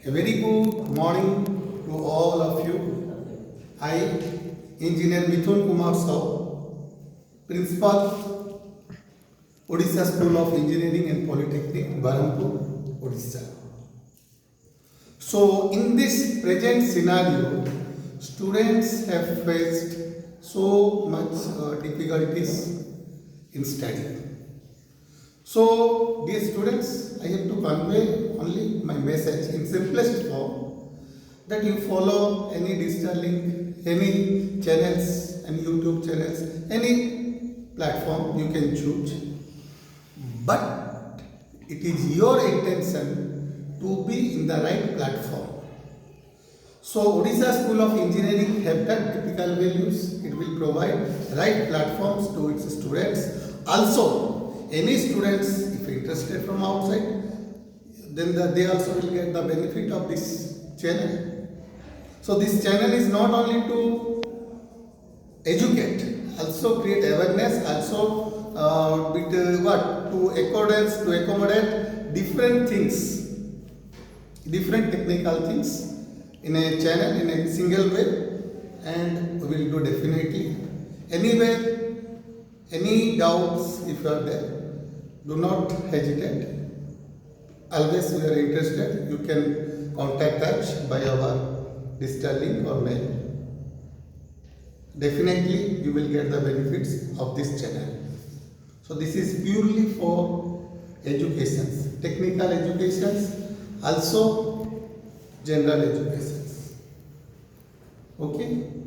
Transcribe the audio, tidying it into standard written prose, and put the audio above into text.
A very good morning to all of you. I, Engineer Mithun Kumar Sahu, Principal, Odisha School of Engineering and Polytechnic, Berhampur, Odisha. So, in this present scenario, students have faced so much difficulties in studying. So, dear students, I have to convey only my message in simplest form that you follow any digital link, any channels, any YouTube channels, any platform you can choose. But it is your intention to be in the right platform. So Odisha School of Engineering have that typical values. It will provide right platforms to its students. Also, any students if interested from outside, then they also will get the benefit of this channel. So this channel is not only to educate, also create awareness, also to accommodate different things, different technical things in a channel in a single way, and we will do definitely. Anywhere, any doubts if you are there, do not hesitate. Always we are interested, you can contact us by our digital link or mail. Definitely you will get the benefits of this channel. So this is purely for educations, technical educations, also general educations. Okay.